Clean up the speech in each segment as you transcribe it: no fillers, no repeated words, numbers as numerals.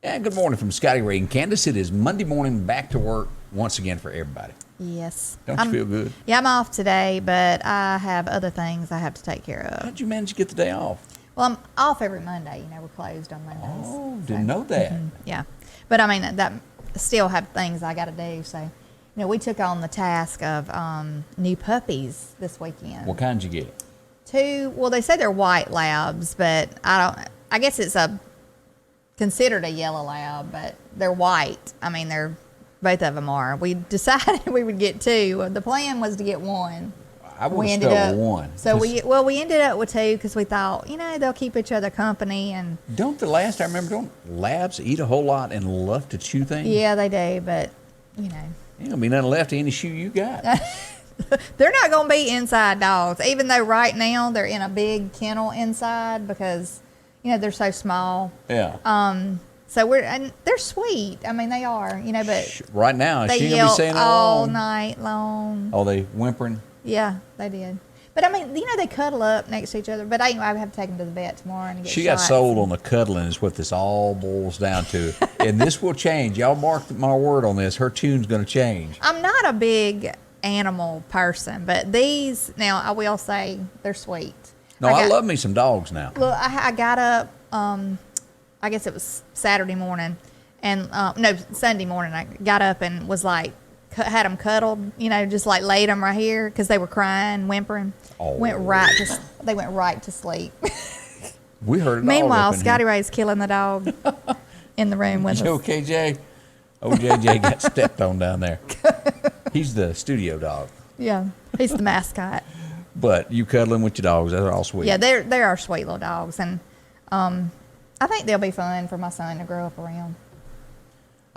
And good morning from Scotty, Ray, and Candace. It is Monday morning, back to work once again for everybody. Yes. Don't you feel good? Yeah, I'm off today, but I have other things I have to take care of. How'd you manage to get the day off? Well, I'm off every Monday. You know, we're closed on Mondays. Oh, didn't know that. Yeah. But I mean, that still have things I got to do. So, you know, we took on the task of new puppies this weekend. What kind did you get? Two. Well, they say they're white labs, but I guess it's considered a yellow lab, but they're white. I mean, both of them are. We decided we would get two. The plan was to get one. I would have started with one. So we ended up with two because we thought, you know, they'll keep each other company. And don't labs eat a whole lot and love to chew things? Yeah, they do, but you know, ain't gonna be nothing left of any shoe you got. They're not gonna be inside dogs, even though right now they're in a big kennel inside because, you know, they're so small. Yeah. So and they're sweet. I mean, they are, you know, but right now, they she gonna yelp be saying all night long. Oh, they whimpering? Yeah, they did. But I mean, you know, they cuddle up next to each other. But I have to take them to the vet tomorrow and get She got shots. sold on the cuddling is what this all boils down to. And this will change. Y'all mark my word on this. Her tune's going to change. I'm not a big animal person, but these, now I will say, they're sweet. No, I love me some dogs now. Look, I got up, I guess it was Saturday morning, and no, Sunday morning. I got up and was like, had them cuddled, you know, just like laid them right here because they were crying, whimpering. Oh. They went right to sleep. We heard it all. Meanwhile, Scotty Ray's killing the dog in the room with us. You okay, Jay? Oh, JJ got stepped on down there. He's the studio dog. Yeah, he's the mascot. But you cuddling with your dogs, they're all sweet. Yeah, they are sweet little dogs, and I think they'll be fun for my son to grow up around.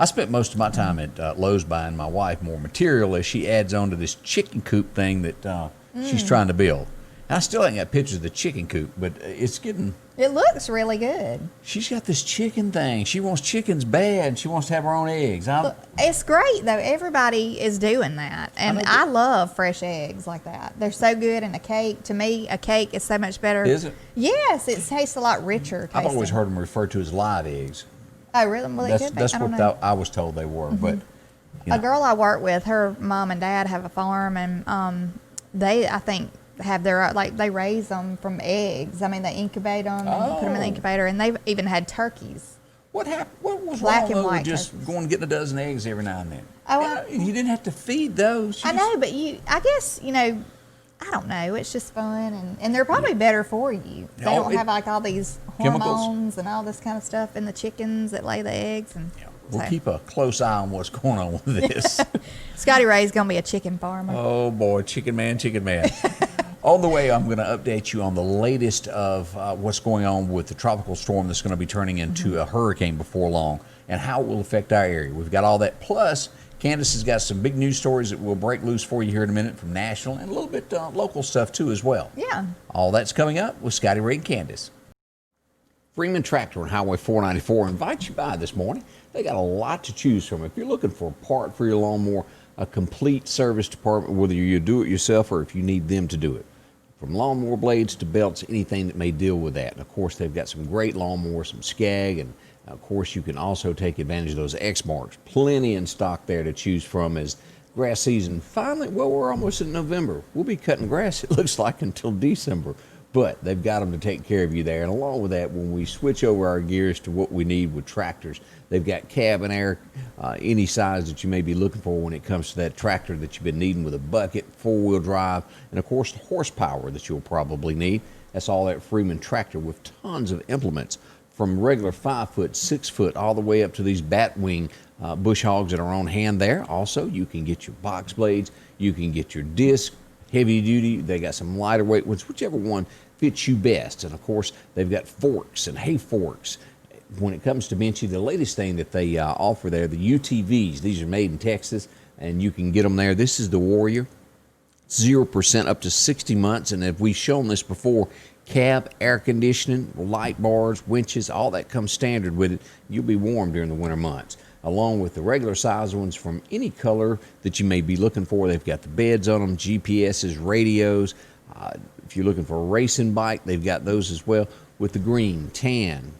I spent most of my time at Lowe's buying my wife more material as she adds on to this chicken coop thing that she's trying to build. And I still ain't got pictures of the chicken coop, but it's getting... It looks really good. She's got this chicken thing. She wants chickens bad. She wants to have her own eggs. It's great, though. Everybody is doing that. And I love fresh eggs like that. They're so good in a cake. To me, a cake is so much better. Is it? Yes, it tastes a lot richer. I've always heard them referred to as live eggs. Oh, really? Well, that's what I was told they were. But you know. A girl I work with, her mom and dad have a farm, and they, I think, have their, like, they raise them from eggs. I mean, they incubate them and put them in the incubator, and they've even had turkeys. What happened? What was Black wrong and white with just turkeys. going and getting a dozen eggs every now and then? Oh, you didn't have to feed those. I know, but I guess, you know, I don't know. It's just fun, and they're probably better for you. They don't have like all these hormones and all this kind of stuff in the chickens that lay the eggs. And we'll keep a close eye on what's going on with this. Scotty Ray's gonna be a chicken farmer. Oh boy, chicken man, chicken man. On the way, I'm going to update you on the latest of what's going on with the tropical storm that's going to be turning into a hurricane before long, and how it will affect our area. We've got all that. Plus, Candace has got some big news stories that we'll break loose for you here in a minute from national and a little bit local stuff too as well. Yeah. All that's coming up with Scotty, Ray, and Candace. Freeman Tractor on Highway 494 invites you by this morning. They got a lot to choose from. If you're looking for a part for your lawnmower, a complete service department, whether you do it yourself or if you need them to do it. From lawnmower blades to belts, anything that may deal with that. And of course, they've got some great lawnmowers, some Skag, and of course, you can also take advantage of those X-Marks. Plenty in stock there to choose from as grass season finally, well, we're almost in November. We'll be cutting grass, it looks like, until December. But they've got them to take care of you there. And along with that, when we switch over our gears to what we need with tractors, they've got cab and air, any size that you may be looking for when it comes to that tractor that you've been needing with a bucket, four-wheel drive, and of course the horsepower that you'll probably need. That's all that Freeman Tractor with tons of implements from regular 5-foot, 6-foot, all the way up to these batwing bush hogs that are on hand there. Also, you can get your box blades, you can get your disc, heavy duty. They got some lighter weight ones, whichever one fits you best. And of course, they've got forks and hay forks. When it comes to Benchy, the latest thing that they offer there, the UTVs, these are made in Texas, and you can get them there. This is the Warrior, 0% up to 60 months. And if we've shown this before, cab, air conditioning, light bars, winches, all that comes standard with it. You'll be warm during the winter months. Along with the regular size ones from any color that you may be looking for. They've got the beds on them, GPSs, radios. If you're looking for a racing bike, they've got those as well with the green, tan,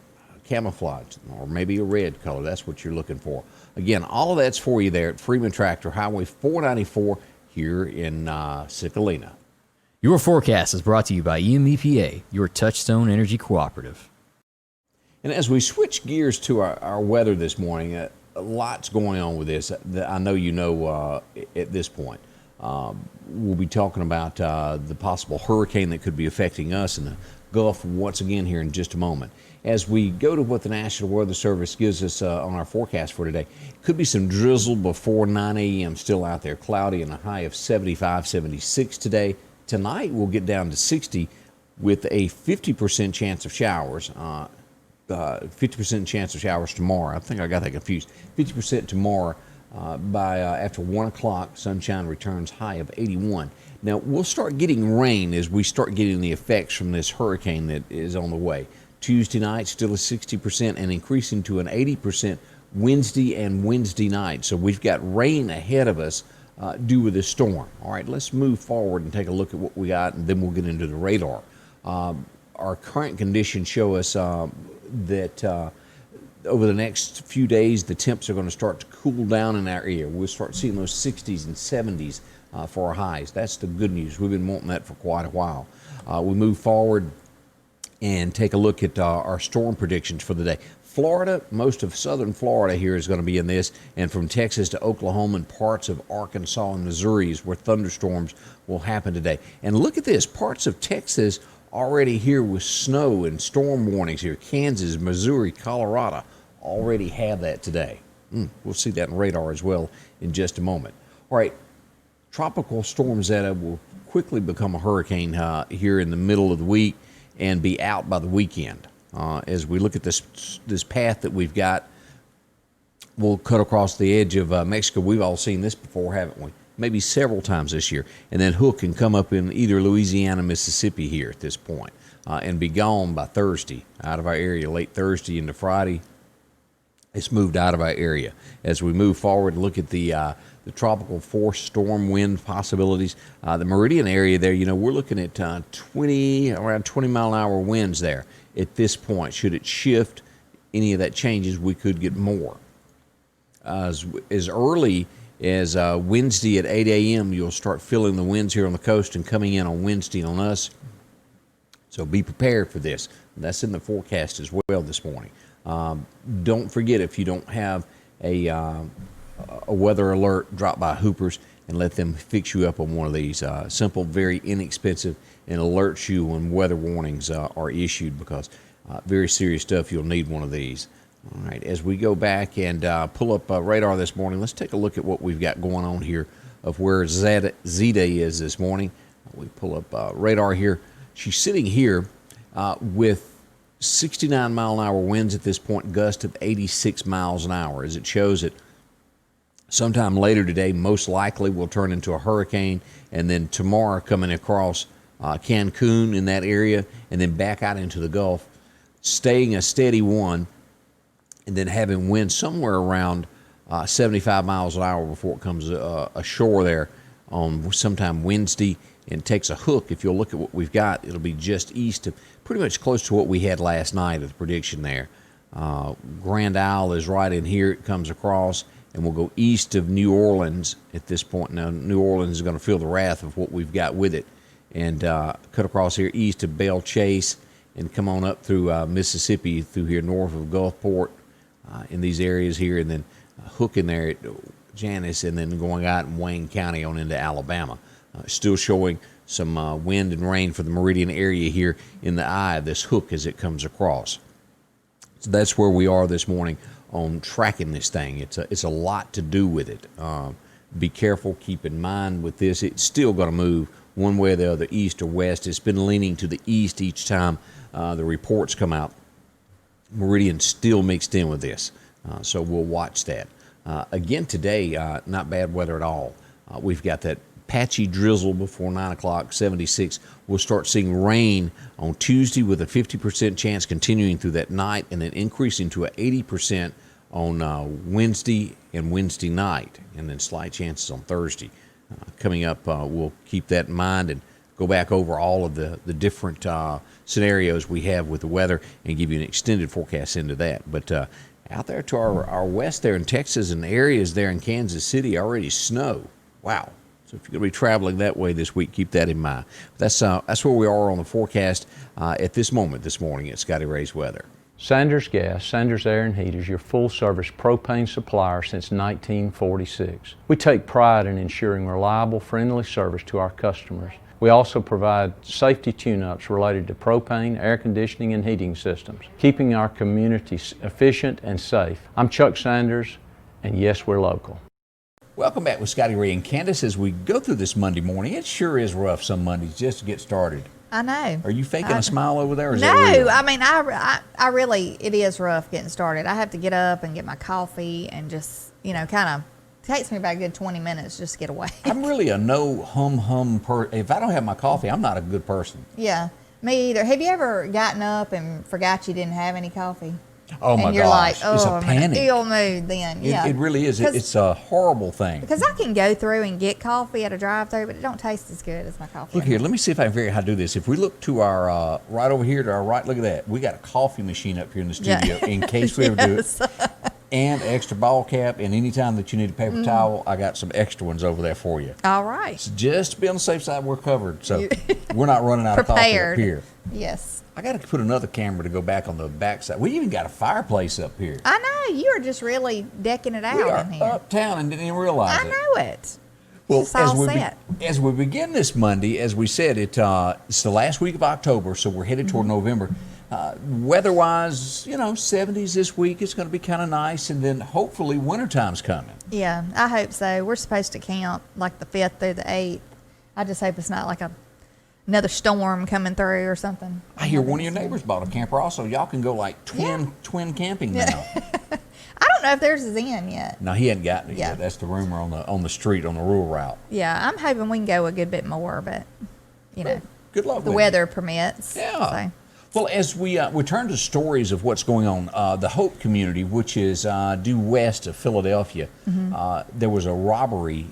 camouflage, or maybe a red color. That's what you're looking for. Again, all of that's for you there at Freeman Tractor, Highway 494 here in Cicalina. Your forecast is brought to you by EMEPA, your Touchstone Energy Cooperative. And as we switch gears to our weather this morning, a lot's going on with this. I know you know at this point. We'll be talking about the possible hurricane that could be affecting us in the Gulf once again here in just a moment. As we go to what the National Weather Service gives us on our forecast for today, could be some drizzle before 9 a.m. still out there. Cloudy and a high of 75, 76 today. Tonight we'll get down to 60 with a 50% chance of showers. 50% chance of showers tomorrow. I think I got that confused. 50% tomorrow by after 1 o'clock. Sunshine returns, high of 81. Now, we'll start getting rain as we start getting the effects from this hurricane that is on the way. Tuesday night, still a 60% and increasing to an 80% Wednesday and Wednesday night. So we've got rain ahead of us due to this storm. All right, let's move forward and take a look at what we got, and then we'll get into the radar. Our current conditions show us that over the next few days, the temps are going to start to cool down in our area. We'll start seeing those 60s and 70s for our highs. That's the good news. We've been wanting that for quite a while. We move forward and take a look at our storm predictions for the day. Florida, most of southern Florida here is going to be in this, and from Texas to Oklahoma and parts of Arkansas and Missouri is where thunderstorms will happen today. And look at this, parts of Texas already here with snow and storm warnings here. Kansas, Missouri, Colorado already have that today. We'll see that in radar as well in just a moment. All right, Tropical Storm Zeta will quickly become a hurricane here in the middle of the week and be out by the weekend. As we look at this path that we've got, we'll cut across the edge of Mexico. We've all seen this before, haven't we? Maybe several times this year, and then hook and come up in either Louisiana, Mississippi here at this point, and be gone by Thursday, out of our area, late Thursday into Friday. It's moved out of our area. As we move forward, look at the tropical force storm wind possibilities. The Meridian area there, we're looking at around 20 mile an hour winds there at this point. Should it shift, any of that changes, we could get more. As early as Wednesday at 8 a.m., you'll start feeling the winds here on the coast and coming in on Wednesday on us. So be prepared for this. That's in the forecast as well this morning. Don't forget, if you don't have a weather alert, drop by Hooper's and let them fix you up on one of these. Simple, very inexpensive, and alerts you when weather warnings are issued, because very serious stuff. You'll need one of these. All right, as we go back and pull up radar this morning, let's take a look at what we've got going on here of where Zeta is this morning. We pull up radar here. She's sitting here with 69 mile an hour winds at this point, gust of 86 miles an hour. As it shows it, sometime later today, most likely will turn into a hurricane, and then tomorrow coming across Cancun in that area, and then back out into the Gulf, staying a steady one, and then having wind somewhere around 75 miles an hour before it comes ashore there on sometime Wednesday and takes a hook. If you'll look at what we've got, it'll be just east of, pretty much close to what we had last night at the prediction there. Grand Isle is right in here. It comes across, and we'll go east of New Orleans at this point. Now, New Orleans is going to feel the wrath of what we've got with it, and cut across here east of Belle Chase and come on up through Mississippi, through here north of Gulfport, in these areas here, and then hooking there at Janice, and then going out in Wayne County on into Alabama. Still showing some wind and rain for the Meridian area here in the eye of this hook as it comes across. So that's where we are this morning on tracking this thing. It's a lot to do with it. Be careful, keep in mind with this, it's still going to move one way or the other, east or west. It's been leaning to the east each time the reports come out. Meridian still mixed in with this, so we'll watch that. Again today, not bad weather at all. We've got that patchy drizzle before 9 o'clock, 76. We'll start seeing rain on Tuesday with a 50% chance continuing through that night, and then increasing to an 80% on Wednesday and Wednesday night, and then slight chances on Thursday. Coming up, we'll keep that in mind, and go back over all of the different scenarios we have with the weather and give you an extended forecast into that. But out there to our west there in Texas and areas there in Kansas City, already snow. Wow. So if you're going to be traveling that way this week, keep that in mind. That's where we are on the forecast at this moment this morning at Scotty Ray's Weather. Sanders Gas, Sanders Air and Heat is your full-service propane supplier since 1946. We take pride in ensuring reliable, friendly service to our customers. We also provide safety tune-ups related to propane, air conditioning, and heating systems, keeping our communities efficient and safe. I'm Chuck Sanders, and yes, we're local. Welcome back with Scotty Ray and Candace as we go through this Monday morning. It sure is rough some Mondays just to get started. I know. Are you faking a smile over there? Or is no, that real? I mean, I really, it is rough getting started. I have to get up and get my coffee and just, kind of takes me about a good 20 minutes just to get away. I'm really a no hum If I don't have my coffee, I'm not a good person. Yeah, me either. Have you ever gotten up and forgot you didn't have any coffee? Oh my and you're gosh, like, oh, it's a I'm panic. in an ill mood then. Yeah, It really is. It's a horrible thing. Because I can go through and get coffee at a drive-through, but it don't taste as good as my coffee. Look here, let me see if I can figure out how to do this. If we look to our, right over here to our right, look at that. We got a coffee machine up here in the studio in case we ever do it. And extra ball cap, and anytime that you need a paper towel, I got some extra ones over there for you. All right. So just to be on the safe side, we're covered. So we're not running out of coffee up here. Yes. I got to put another camera to go back on the back side. We even got a fireplace up here. I know. You are just really decking it out We are in here. uptown and didn't even realize it. I know it. Well, It's all set. as we begin this Monday, as we said, it's the last week of October, so we're headed toward November. Weather-wise, 70s this week. It's going to be kind of nice, and then hopefully wintertime's coming. Yeah, I hope so. We're supposed to camp like the 5th through the 8th. I just hope it's not like another storm coming through or something. I hear one of your neighbors bought a camper also. Y'all can go like twin camping now. I don't know if theirs is in yet. No, he hadn't gotten it Yeah. yet. That's the rumor on the street, on the rural route. Yeah, I'm hoping we can go a good bit more, but, Good luck the with weather permits. Yeah. So. Well, as we turn to stories of what's going on, the Hope community, which is due west of Philadelphia, there was a robbery,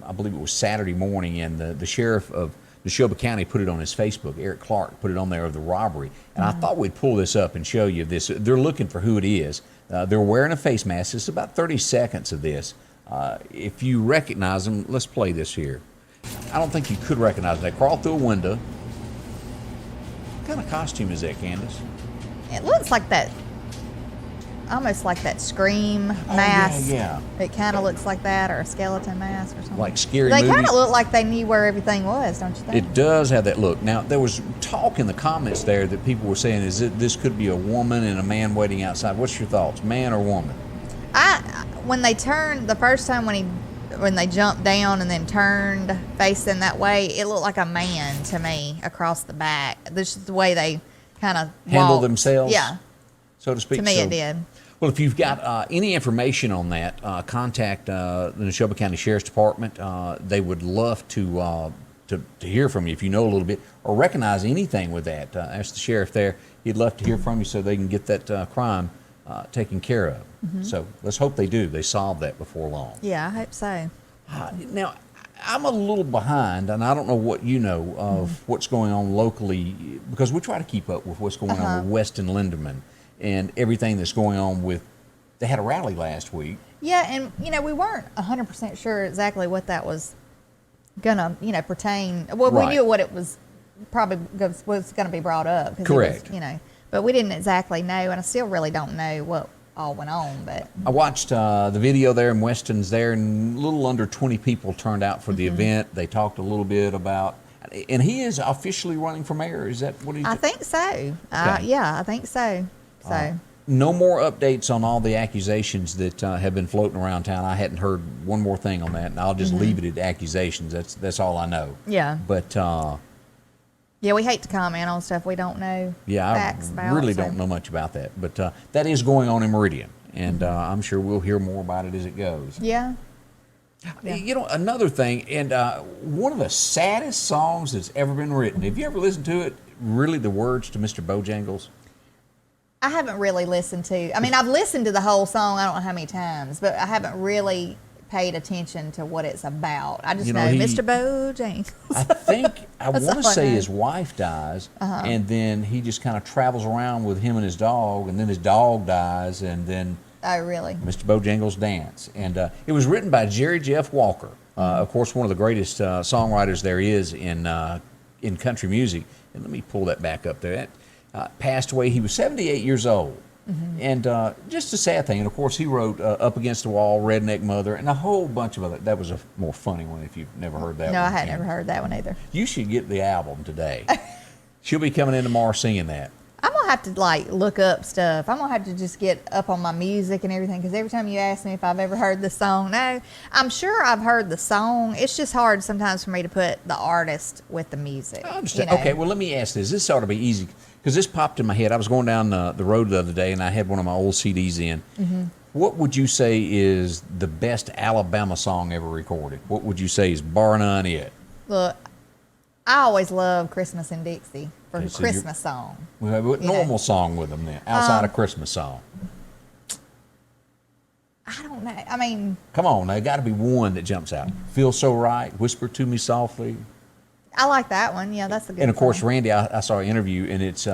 I believe it was Saturday morning, and the sheriff of Neshoba County put it on his Facebook. Eric Clark put it on there of the robbery. And I thought we'd pull this up and show you this. They're looking for who it is. They're wearing a face mask. It's about 30 seconds of this. If you recognize them, let's play this here. I don't think you could recognize them. They crawl through a window. What kind of costume is that, Candace? It looks like that, almost like that Scream mask. Yeah. It kind of looks like that, or a skeleton mask or something. Like scary They movies. kind of look like they knew where everything was, don't you think? It does have that look. Now, there was talk in the comments there that people were saying, this could be a woman and a man waiting outside. What's your thoughts, man or woman? When they turned the first time when they jumped down and then turned facing that way, it looked like a man to me across the back. This is the way they kind of Handle themselves, Yeah, so to speak. to me it did. Well, if you've got any information on that, contact the Neshoba County Sheriff's Department. They would love to hear from you if you know a little bit or recognize anything with that. Ask the sheriff there. He'd love to hear from you so they can get that crime taken care of. So let's hope they do. They solve that before long. Yeah, I hope so. Now, I'm a little behind, and I don't know what you know of what's going on locally, because we try to keep up with what's going on with Weston Linderman and everything that's going on with. They had a rally last week. Yeah, and we weren't 100% sure exactly what that was gonna pertain. Well, Right. we knew what it was probably was gonna be brought up. 'Cause Correct. It was, but we didn't exactly know, and I still really don't know what all went on. But I watched the video there, and Weston's there, and a little under 20 people turned out for the event. They talked a little bit about, and he is officially running for mayor. Is that what he's? I think so. Okay. Yeah, I think so. So. No more updates on all the accusations that have been floating around town. I hadn't heard one more thing on that, and I'll just leave it at accusations. That's all I know. Yeah. But Yeah, we hate to comment on stuff we don't know facts I about. really so. don't know much about that. But that is going on in Meridian, and I'm sure we'll hear more about it as it goes. Yeah. Yeah. Another thing, and one of the saddest songs that's ever been written. Have you ever listened to it? Really, the words to Mr. Bojangles? I haven't really listened to. I mean, I've listened to the whole song. I don't know how many times, but I haven't really paid attention to what it's about. I just You know, know, he- Mr. Bojangles. I think I That's want to all I say know. his wife dies, and then he just kind of travels around with him and his dog, and then his dog dies, and then Oh, really? Mr. Bojangles Dance. And it was written by Jerry Jeff Walker, of course, one of the greatest songwriters there is in country music. And let me pull that back up there. That passed away. He was 78 years old. And just a sad thing. And of course, he wrote Up Against the Wall, Redneck Mother, and a whole bunch of other. That was a more funny one if you've never heard that No, one. I had Kim. never heard that one either. You should get the album today. She'll be coming in tomorrow singing that. I'm gonna have to like look up stuff. I'm gonna have to just get up on my music and everything because every time you ask me if I've ever heard the song, no, I'm sure I've heard the song. It's just hard sometimes for me to put the artist with the music. I understand. you know? Okay, well, let me ask this. This ought to be easy because this popped in my head. I was going down the road the other day and I had one of my old CDs in. What would you say is the best Alabama song ever recorded? What would you say is bar none it? Look, I always love Christmas in Dixie for Okay, so you're- Christmas song. What You know. normal song with them then, outside of Christmas song? I don't know. I mean, Come on, there got to be one that jumps out. Feel So Right, Whisper to Me Softly. I like that one. Yeah, that's a good And of course, song. Randy, I saw an interview, and it's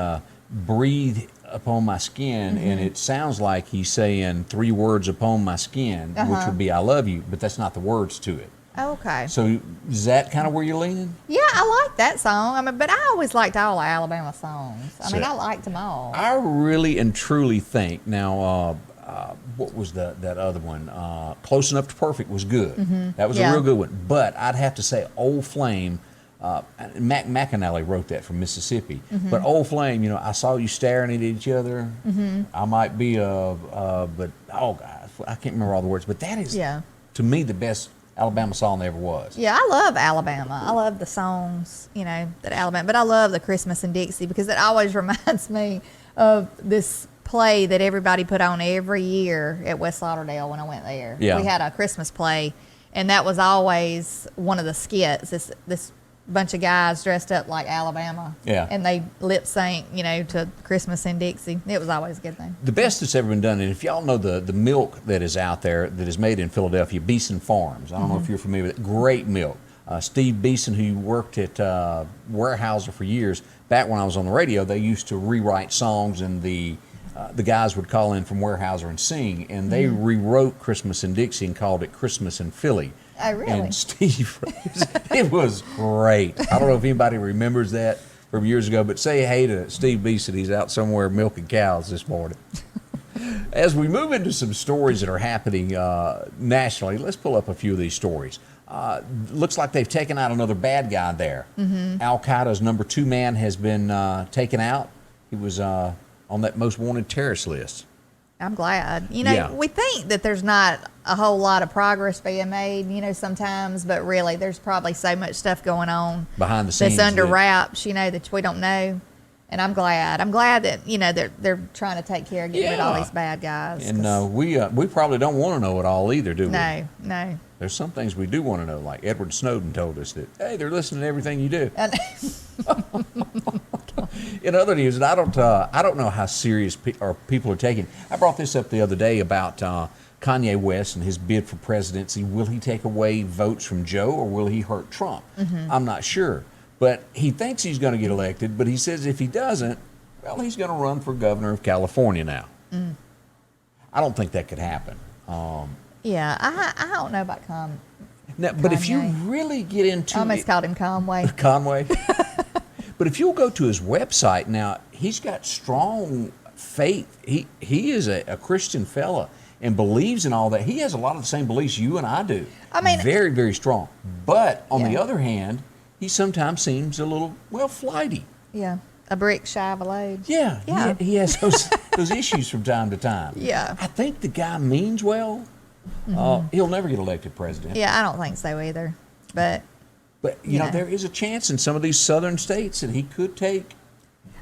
"Breathe Upon My Skin," and it sounds like he's saying 3 words upon my skin, which would be "I love you," but that's not the words to it. Okay. So is that kind of where you're leaning? Yeah, I like that song. I mean, but I always liked all the Alabama songs. I mean, So- I liked them all. I really and truly think now. What was that other one? Close Enough to Perfect was good. That was Yeah. a real good one. But I'd have to say Old Flame. Mac McAnally wrote that from Mississippi. But Old Flame, I saw you staring at each other. I might be but oh God, I can't remember all the words. But that is, Yeah. to me, the best Alabama song there ever was. Yeah, I love Alabama. I love the songs, that Alabama. But I love the Christmas in Dixie because it always reminds me of this play that everybody put on every year at West Lauderdale when I went there. Yeah. We had a Christmas play, and that was always one of the skits. This bunch of guys dressed up like Alabama. Yeah. And they lip sync, to Christmas in Dixie. It was always a good thing. The best that's ever been done, and if y'all know the milk that is out there that is made in Philadelphia, Beeson Farms. I don't know if you're familiar with it. Great milk. Steve Beeson, who worked at Weyerhaeuser for years, back when I was on the radio, they used to rewrite songs, and the guys would call in from Weyerhaeuser and sing, and they rewrote Christmas in Dixie and called it Christmas in Philly. Oh, really? And Steve, it was great. I don't know if anybody remembers that from years ago, but say hey to Steve Beeson. He's out somewhere milking cows this morning. As we move into some stories that are happening nationally, let's pull up a few of these stories. Looks like they've taken out another bad guy there. Al Qaeda's number 2 man has been taken out. He was on that most wanted terrorist list. I'm glad. Yeah. We think that there's not a whole lot of progress being made, sometimes, but really there's probably so much stuff going on Behind the scenes that's under that- wraps, that we don't know. And I'm glad. I'm glad that, they're trying to take care of getting rid of all Yeah. these bad guys. And 'cause- we probably don't want to know it all either, do we? no. There's some things we do want to know, like Edward Snowden told us that, hey, they're listening to everything you do. And- In other news, and I don't know how serious people are taking. I brought this up the other day about Kanye West and his bid for presidency. Will he take away votes from Joe, or will he hurt Trump? I'm not sure, but he thinks he's going to get elected. But he says if he doesn't, well, he's going to run for governor of California now. I don't think that could happen. yeah, I don't know about Now, but if you Kanye. really get into I almost it, called him Conway. Conway. But if you'll go to his website now, he's got strong faith. He is a Christian fella and believes in all that. He has a lot of the same beliefs you and I do. I mean- very, very strong. But on the Yeah. other hand, he sometimes seems a little, flighty. Yeah, a brick shy of a load. Yeah, Yeah. He has those issues from time to time. Yeah. I think the guy means well. He'll never get elected president. Yeah, I don't think so either. But But, you know, Yeah. there is a chance in some of these southern states that he could take.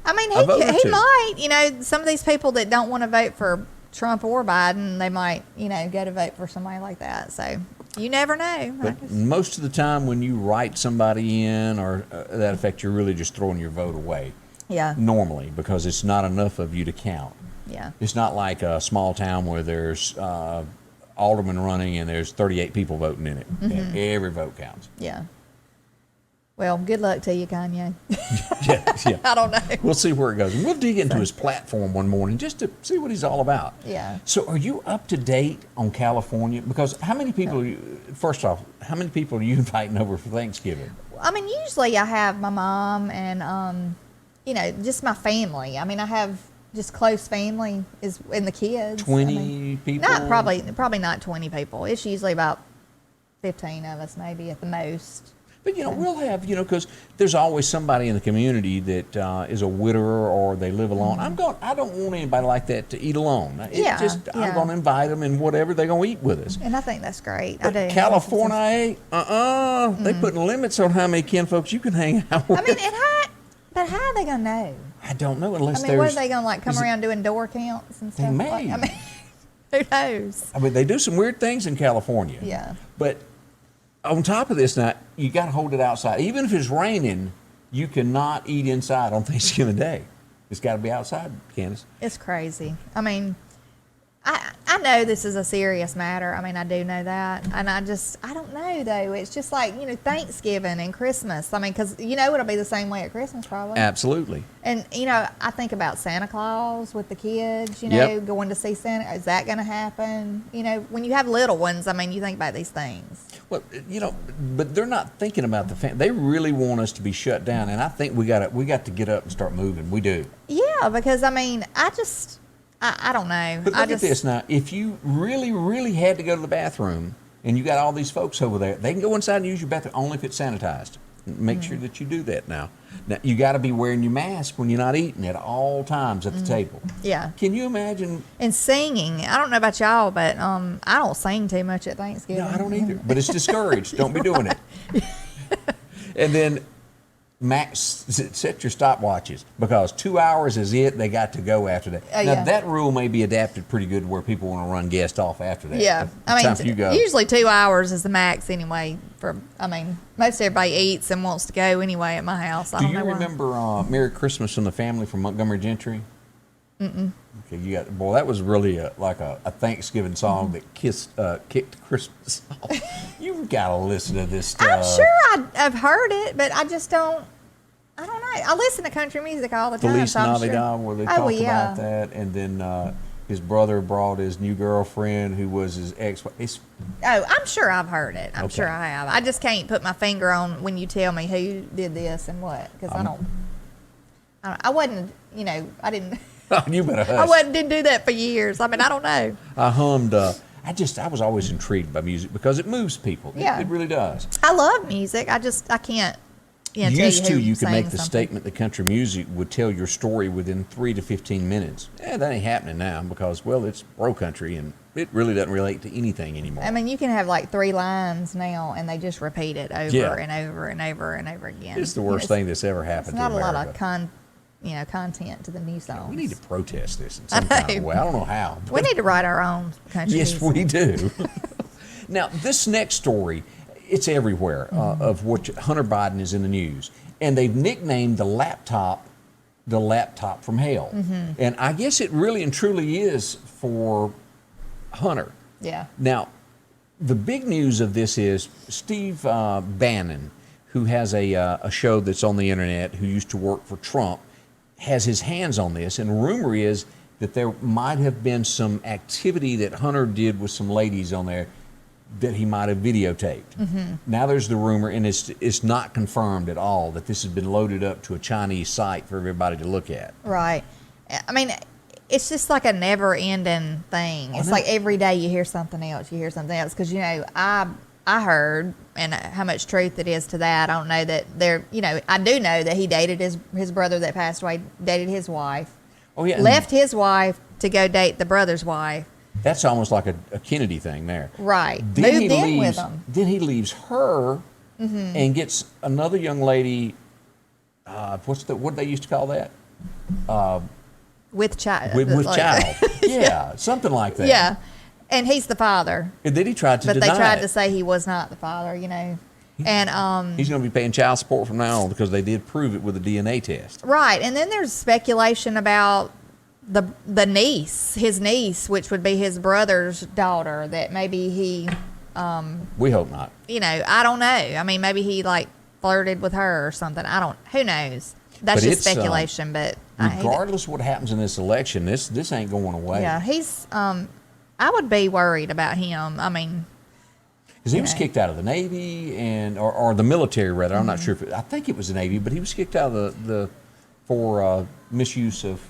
I mean, A vote or he two. might. Some of these people that don't want to vote for Trump or Biden, they might, go to vote for somebody like that. So you never know. I But guess. most of the time when you write somebody in or that effect, you're really just throwing your vote away Yeah, normally because it's not enough of you to count. yeah, It's not like a small town where there's alderman running, and there's 38 people voting in it. And every vote counts. Yeah. Well, good luck to you, Kanye. Yeah. I don't know. We'll see where it goes. And we'll dig into his platform one morning just to see what he's all about. Yeah. So are you up to date on California? Because how many people, first off, how many people are you inviting over for Thanksgiving? I mean, usually I have my mom and, just my family. I mean, I have just close family and the kids. 20 people? Not probably not 20 people. It's usually about 15 of us, maybe at the most. But, we'll have, because there's always somebody in the community that is a widower or they live alone. I don't want anybody like that to eat alone. I'm going to invite them and whatever, they're going to eat with us. And I think that's great. But I do. California, they putting limits on how many kinfolks you can hang out with. I mean, but how are they going to know? I don't know unless what are they going to, come around doing door counts and stuff? They may. Who knows? I mean, they do some weird things in California. Yeah. But on top of this, now, you got to hold it outside. Even if it's raining, you cannot eat inside on Thanksgiving Day. It's got to be outside, Candace. It's crazy. I mean, I know this is a serious matter. I mean, I do know that. And I don't know, though. It's just like, Thanksgiving and Christmas. I mean, because, it'll be the same way at Christmas, probably. Absolutely. And, I think about Santa Claus with the kids, Yep. going to see Santa. Is that going to happen? When you have little ones, I mean, you think about these things. Well, but they're not thinking about the family. They really want us to be shut down. And I think we got to get up and start moving. We do. Yeah, because, I mean, I don't know. But look at this now. If you really, really had to go to the bathroom and you got all these folks over there, they can go inside and use your bathroom only if it's sanitized. Make sure that you do that now. Now, you got to be wearing your mask when you're not eating at all times at the table. Yeah. Can you imagine? And singing. I don't know about y'all, but I don't sing too much at Thanksgiving. No, I don't either. But it's discouraged. Don't be doing it. And then set your stopwatches because 2 hours is it. They got to go after that. Now, that rule may be adapted pretty good where people want to run guests off after that. Yeah. Time for you go. Usually 2 hours is the max anyway. Most everybody eats and wants to go anyway at my house. Do you remember Merry Christmas from the Family from Montgomery Gentry? Mm-mm. Okay, that was really like a Thanksgiving song that kicked Christmas off. You've got to listen to this stuff. I'm sure I've heard it, but I just don't. I don't know. I listen to country music all the time. Feliz so Navidad, where they talked about that, and then his brother brought his new girlfriend, who was his ex. I'm sure I've heard it. I'm sure I have. I just can't put my finger on when you tell me who did this and what, because I don't. I wasn't. I didn't. You better hush. Didn't do that for years. I mean, I don't know. I hummed. I was always intrigued by music because it moves people. Yeah. It really does. I love music. I can't. Used to, you could make the statement that country music would tell your story within 3 to 15 minutes. That ain't happening now because, it's bro country and it really doesn't relate to anything anymore. I mean, you can have like 3 lines now and they just repeat it over and over and over and over again. It's the worst thing that's ever happened to America. Not a lot of content to the new songs. We need to protest this in some kind of way. I don't know how. We need to write our own country music. Yes, we do. Now, this next story, it's everywhere of what Hunter Biden is in the news. And they've nicknamed the laptop from hell. Mm-hmm. And I guess it really and truly is for Hunter. Yeah. Now, the big news of this is Steve Bannon, who has a show that's on the internet, who used to work for Trump, has his hands on this. And rumor is that there might have been some activity that Hunter did with some ladies on there that he might have videotaped. Mm-hmm. Now there's the rumor, and it's not confirmed at all, that this has been loaded up to a Chinese site for everybody to look at. Right. I mean, it's just like a never-ending thing. It's like every day you hear something else, because, I heard, and how much truth it is to that, I don't know that I do know that he dated his brother that passed away, dated his wife. Oh, yeah. Left his wife to go date the brother's wife. That's almost like a Kennedy thing there. Right. Then Moved in with him. Then he leaves her and gets another young lady, what did they used to call that? With child. With child. Yeah, something like that. Yeah. And he's the father. And then he tried to deny it. But they tried to say he was not the father, And he's going to be paying child support from now on because they did prove it with a DNA test. Right. And then there's speculation about the niece, his niece, which would be his brother's daughter, that maybe he, We hope not. I don't know. I mean, maybe he like flirted with her or something. Who knows? That's But just it's, speculation, but I hate it. Regardless of what happens in this election, this ain't going away. Yeah, he's, I would be worried about him. I mean, Because he was kicked out of the Navy or the military rather. I'm not sure I think it was the Navy, but he was kicked out of for misuse of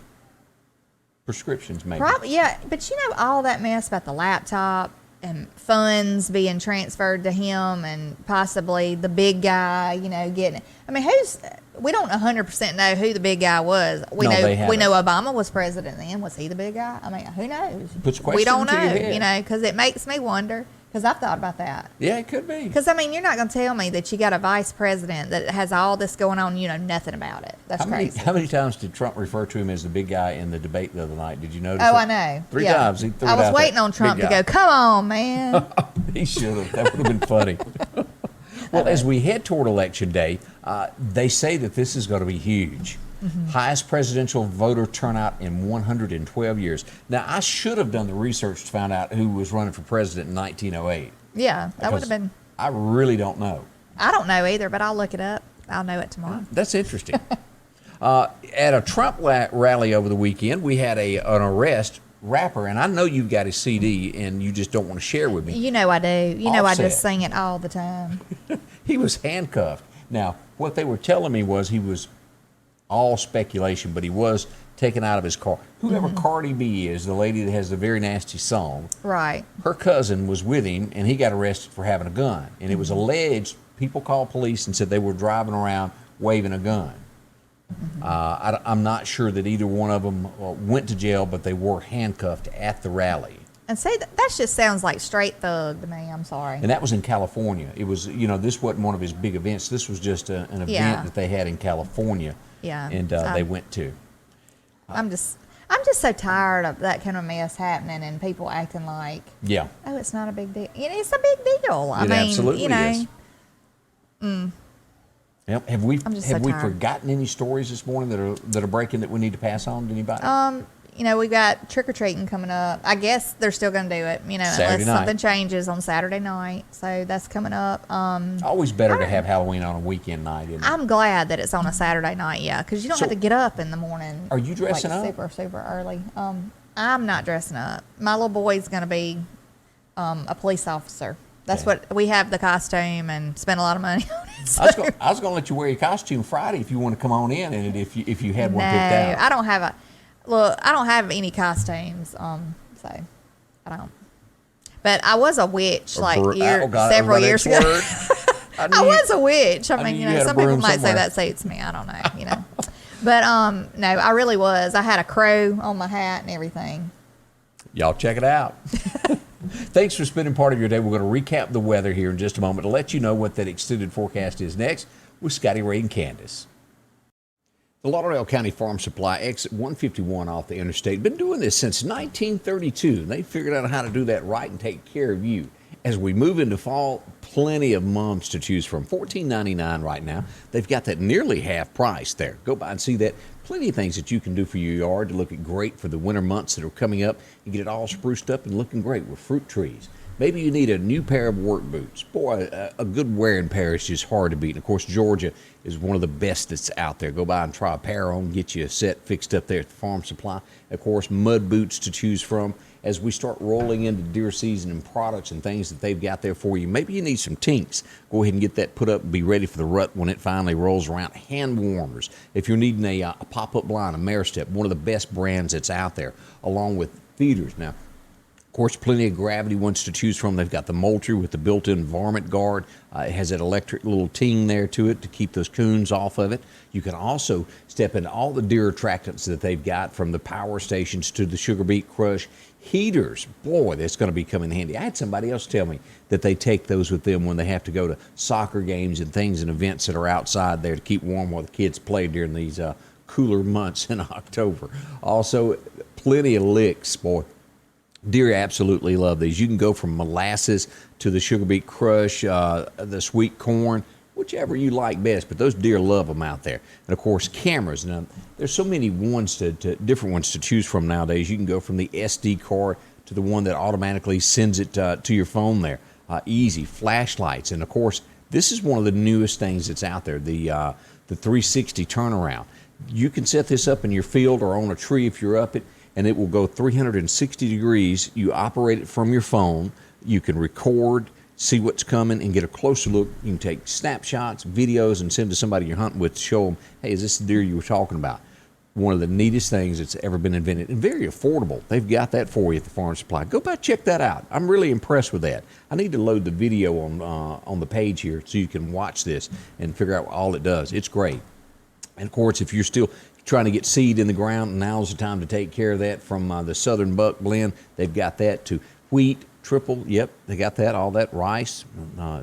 prescriptions, maybe. probably, yeah, but all that mess about the laptop and funds being transferred to him and possibly the big guy, getting it. I mean, we don't 100% know who the big guy was. We No, they know haven't. Obama was president then. Was he the big guy? I mean, who knows? Puts We don't questions know, into your head. because it makes me wonder. Because I've thought about that. Yeah, it could be. Because, I mean, you're not going to tell me that you got a vice president that has all this going on and you know nothing about it. That's crazy. How many times did Trump refer to him as the big guy in the debate the other night? Did you notice? Oh, it? I know. 3 Yeah. times. He threw I it was out waiting there. on Trump Big to guy. go, come on, man. He should have. That would have been funny. Well, as we head toward Election Day, they say that this is going to be huge. Highest presidential voter turnout in 112 years. Now, I should have done the research to find out who was running for president in 1908. Yeah, that would have been. I really don't know. I don't know either, but I'll look it up. I'll know it tomorrow. That's interesting. At a Trump rally over the weekend, we had an arrest rapper, and I know you've got his CD, and you just don't want to share with me. You know I do. You know I Offset. just sing it all the time. He was handcuffed. Now, what they were telling me was he was all speculation, but he was taken out of his car. Whoever Cardi B is, the lady that has the very nasty song, Right. her cousin was with him, and he got arrested for having a gun. And it was alleged, people called police and said they were driving around waving a gun. I'm not sure that either one of them went to jail, but they were handcuffed at the rally. And see, that just sounds like straight thug to me. I'm sorry. And that was in California. It was, this wasn't one of his big events. This was just an event Yeah. that they had in California. Yeah. And they went to. I'm just so tired of that kind of mess happening and people acting like, Yeah. oh, it's not a big deal. It's a big deal. I It mean, absolutely is. Yep. Have we I'm just so have we tired. forgotten any stories this morning that are breaking that we need to pass on to anybody? We got trick or treating coming up. I guess they're still going to do it, Saturday unless night. something changes on Saturday night. So that's coming up. Always better to have Halloween on a weekend night, isn't it? I'm glad that it's on a Saturday night, yeah, because you don't So- have to get up in the morning. Are you dressing up? Super early. I'm not dressing up. My little boy's going to be a police officer. That's Okay. what we have, the costume, and spend a lot of money on it. So. I was going to let you wear your costume Friday if you want to come on in and if you had one No, picked out. I don't have any costumes. So I don't. But I was a witch several years ago. I was a witch. I knew mean, you had a some people broom might say somewhere. that suits me. I don't know, But no, I really was. I had a crow on my hat and everything. Y'all check it out. Thanks for spending part of your day. We're going to recap the weather here in just a moment to let you know what that extended forecast is next with Scotty, Ray, and Candace. The Lauderdale County Farm Supply exit 151 off the interstate. Been doing this since 1932. They figured out how to do that right and take care of you. As we move into fall, plenty of mums to choose from. $14.99 right now. They've got that nearly half price there. Go by and see that. Plenty of things that you can do for your yard to look at great for the winter months that are coming up and get it all spruced up and looking great with fruit trees. Maybe you need a new pair of work boots. Boy, a good wearing pair is just hard to beat. And of course, Georgia is one of the best that's out there. Go by and try a pair on, get you a set fixed up there at the Farm Supply. Of course, mud boots to choose from. As we start rolling into deer season and products and things that they've got there for you, maybe you need some tinks. Go ahead and get that put up and be ready for the rut when it finally rolls around. Hand warmers. If you're needing a pop-up blind, a Mare Step, one of the best brands that's out there, along with feeders. Now, of course, plenty of gravity ones to choose from. They've got the Moultrie with the built-in varmint guard. It has that electric little ting there to it to keep those coons off of it. You can also step into all the deer attractants that they've got, from the power stations to the sugar beet crush heaters. Boy, that's going to be coming in handy. I had somebody else tell me that they take those with them when they have to go to soccer games and things and events that are outside there to keep warm while the kids play during these cooler months in October. Also, plenty of licks, boy. Deer absolutely love these. You can go from molasses to the sugar beet crush, the sweet corn. whichever you like best, but those deer love them out there. And of course, cameras. Now, there's so many different ones to choose from nowadays. You can go from the SD card to the one that automatically sends it to your phone there. Easy. Flashlights. And of course, this is one of the newest things that's out there, the 360 turnaround. You can set this up in your field or on a tree if you're up it, and it will go 360 degrees. You operate it from your phone. You can record, see what's coming, and get a closer look. You can take snapshots, videos, and send to somebody you're hunting with to show them, hey, is this the deer you were talking about? One of the neatest things that's ever been invented, and very affordable. They've got that for you at the Farm Supply. Go by, check that out. I'm really impressed with that. I need to load the video on the page here so you can watch this and figure out all it does. It's great. And of course, if you're still trying to get seed in the ground, now's the time to take care of that. From the Southern Buck blend, they've got that, to wheat, triple, yep, they got that, all that, rice.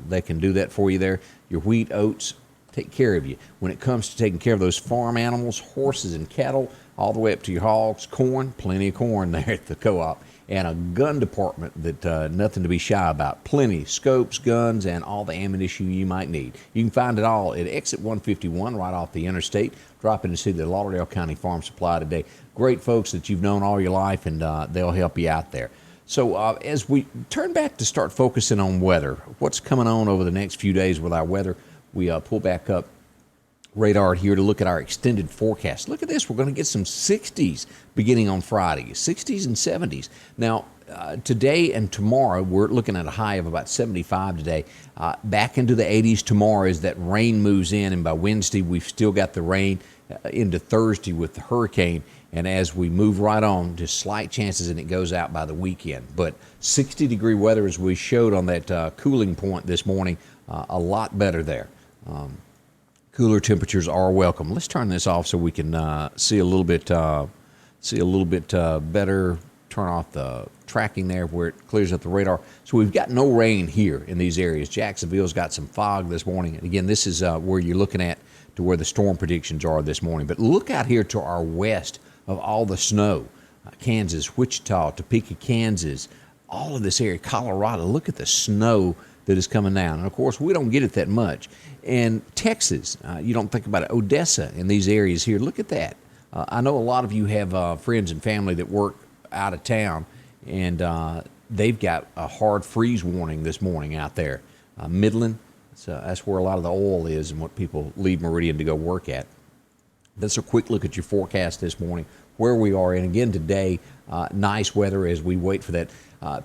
They can do that for you there. Your wheat, oats, take care of you. When it comes to taking care of those farm animals, horses and cattle, all the way up to your hogs, corn, plenty of corn there at the co-op. And a gun department that nothing to be shy about. Plenty, scopes, guns, and all the ammunition you might need. You can find it all at exit 151 right off the interstate. Drop in to see the Lauderdale County Farm Supply today. Great folks that you've known all your life, and they'll help you out there. So as we turn back to start focusing on weather, what's coming on over the next few days with our weather, we pull back up radar here to look at our extended forecast. Look at this. We're going to get some 60s beginning on Friday, 60s and 70s. Now, today and tomorrow, we're looking at a high of about 75 today. Back into the 80s tomorrow as that rain moves in, and by Wednesday, we've still got the rain into Thursday with the hurricane. And as we move right on, just slight chances, and it goes out by the weekend. But 60-degree weather, as we showed on that cooling point this morning, a lot better there. Cooler temperatures are welcome. Let's turn this off so we can see a little bit better. Turn off the tracking there where it clears up the radar. So we've got no rain here in these areas. Jacksonville's got some fog this morning. And again, this is where you're looking at to where the storm predictions are this morning. But look out here to our west of all the snow. Kansas, Wichita, Topeka, Kansas, all of this area, Colorado. Look at the snow that is coming down. And of course, we don't get it that much. And Texas, you don't think about it, Odessa in these areas here. Look at that. I know a lot of you have friends and family that work out of town, and they've got a hard freeze warning this morning out there. Midland, so that's where a lot of the oil is and what people leave Meridian to go work at. That's a quick look at your forecast this morning, where we are. And again, today, nice weather as we wait for that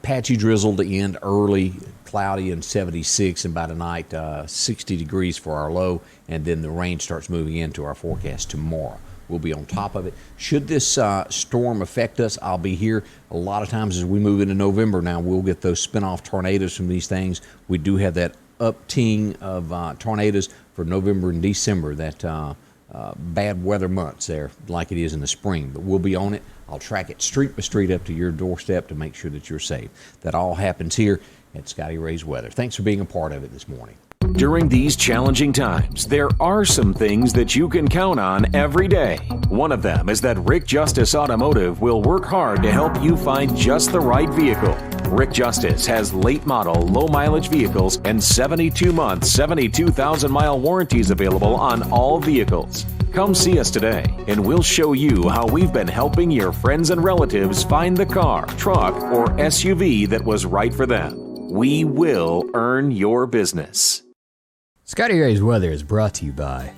patchy drizzle to end early, cloudy and 76, and by tonight, 60 degrees for our low, and then the rain starts moving into our forecast tomorrow. We'll be on top of it. Should this storm affect us, I'll be here. A lot of times as we move into November now, we'll get those spin-off tornadoes from these things. We do have that upting of tornadoes for November and December, that bad weather months there, like it is in the spring. But we'll be on it. I'll track it street by street up to your doorstep to make sure that you're safe. That all happens here at Scotty Ray's Weather. Thanks for being a part of it this morning. During these challenging times, there are some things that you can count on every day. One of them is that Rick Justice Automotive will work hard to help you find just the right vehicle. Rick Justice has late model, low mileage vehicles and 72-month, 72,000-mile warranties available on all vehicles. Come see us today, and we'll show you how we've been helping your friends and relatives find the car, truck, or SUV that was right for them. We will earn your business. Scotty Ray's Weather is brought to you by